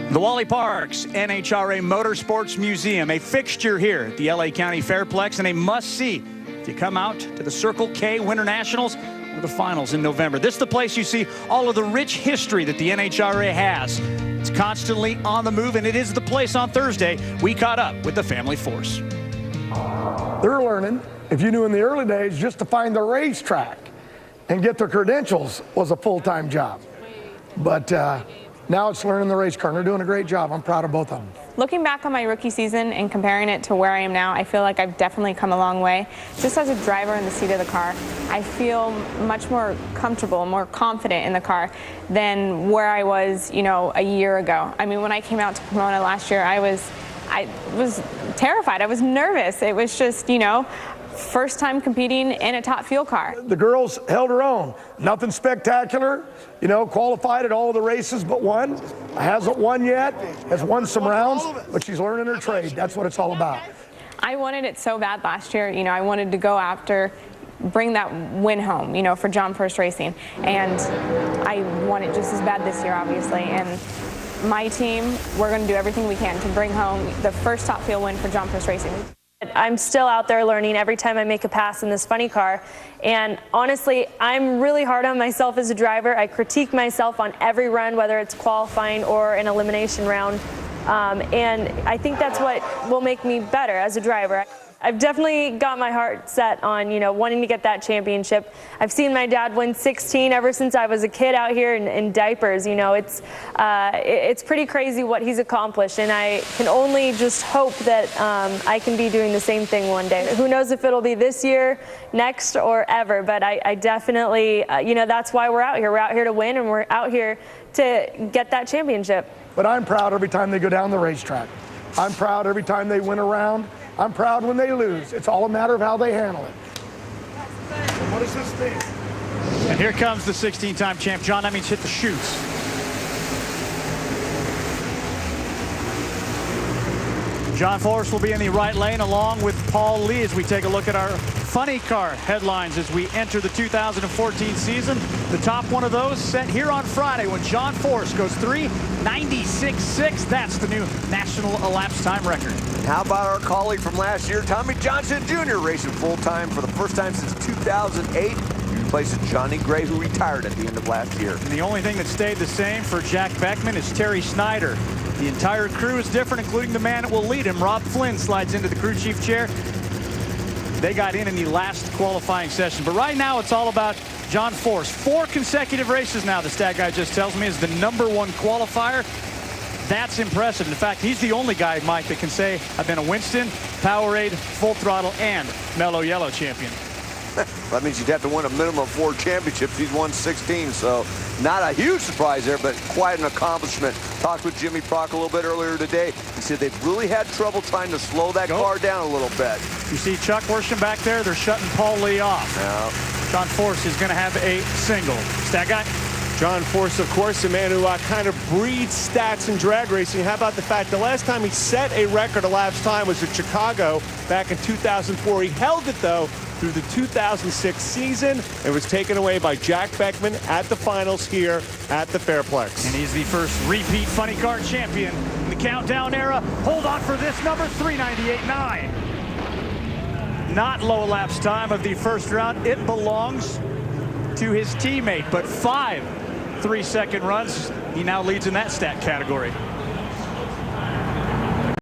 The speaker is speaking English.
The Wally Parks NHRA Motorsports Museum, a fixture here at the LA County Fairplex and a must-see if you come out to the Circle K Winter Nationals or the finals in November. This is the place you see all of the rich history that the NHRA has. It's constantly on the move, and it is the place on Thursday we caught up with the family force. They're learning. If you knew in the early days, just to find the racetrack and get their credentials was a full-time job. But now it's learning the race car, and they're doing a great job. I'm proud of both of them. Looking back on my rookie season and comparing it to where I am now, I feel like I've definitely come a long way. Just as a driver in the seat of the car, I feel much more comfortable, more confident in the car than where I was, a year ago. I mean, when I came out to Pomona last year, I was terrified. I was nervous. It was just, first time competing in a top fuel car. The girls held her own. Nothing spectacular. Qualified at all of the races but one. Hasn't won yet. Has won some rounds, but she's learning her trade. That's what it's all about. I wanted it so bad last year. I wanted to go after, bring that win home, for John Force Racing. And I want it just as bad this year, obviously. And my team, we're going to do everything we can to bring home the first top fuel win for John Force Racing. I'm still out there learning every time I make a pass in this funny car, and honestly, I'm really hard on myself as a driver. I critique myself on every run, whether it's qualifying or an elimination round, and I think that's what will make me better as a driver. I've definitely got my heart set on, wanting to get that championship. I've seen my dad win 16 ever since I was a kid out here in diapers. It's pretty crazy what he's accomplished, and I can only just hope that I can be doing the same thing one day. Who knows if it'll be this year, next, or ever, but I definitely, that's why we're out here. We're out here to win, and we're out here to get that championship. But I'm proud every time they go down the racetrack. I'm proud every time they win a round. I'm proud when they lose. It's all a matter of how they handle it. And what is this thing? And here comes the 16-time champ. John, that means hit the chutes. John Force will be in the right lane along with Paul Lee as we take a look at our funny car headlines as we enter the 2014 season. The top one of those set here on Friday when John Force goes 3:96.6. That's the new national elapsed time record. How about our colleague from last year, Tommy Johnson Jr., racing full-time for the first time since 2008. He replaces Johnny Gray, who retired at the end of last year. And the only thing that stayed the same for Jack Beckman is Terry Snyder. The entire crew is different, including the man that will lead him. Rob Flynn slides into the crew chief chair. They got in the last qualifying session. But right now, it's all about John Force. 4 consecutive races now, the stat guy just tells me, is the #1 qualifier. That's impressive. In fact, he's the only guy, Mike, that can say, I've been a Winston, Powerade, Full Throttle, and Mellow Yellow champion. That means you'd have to win a minimum of 4 championships. He's won 16, so not a huge surprise there, but quite an accomplishment. Talked with Jimmy Prock a little bit earlier today. He said they've really had trouble trying to slow that car down a little bit. You see Chuck Worsham back there? They're shutting Paul Lee off. Yeah. John Force is going to have a single. Stat guy? John Force, of course, a man who kind of breeds stats in drag racing. How about the fact the last time he set a record elapsed time was at Chicago back in 2004. He held it, though, through the 2006 season. It was taken away by Jack Beckman at the finals here at the Fairplex. And he's the first repeat funny car champion in the countdown era. Hold on for this number, 3:98.9. Not low elapsed time of the first round. It belongs to his teammate, but 5 3-second runs. He now leads in that stat category.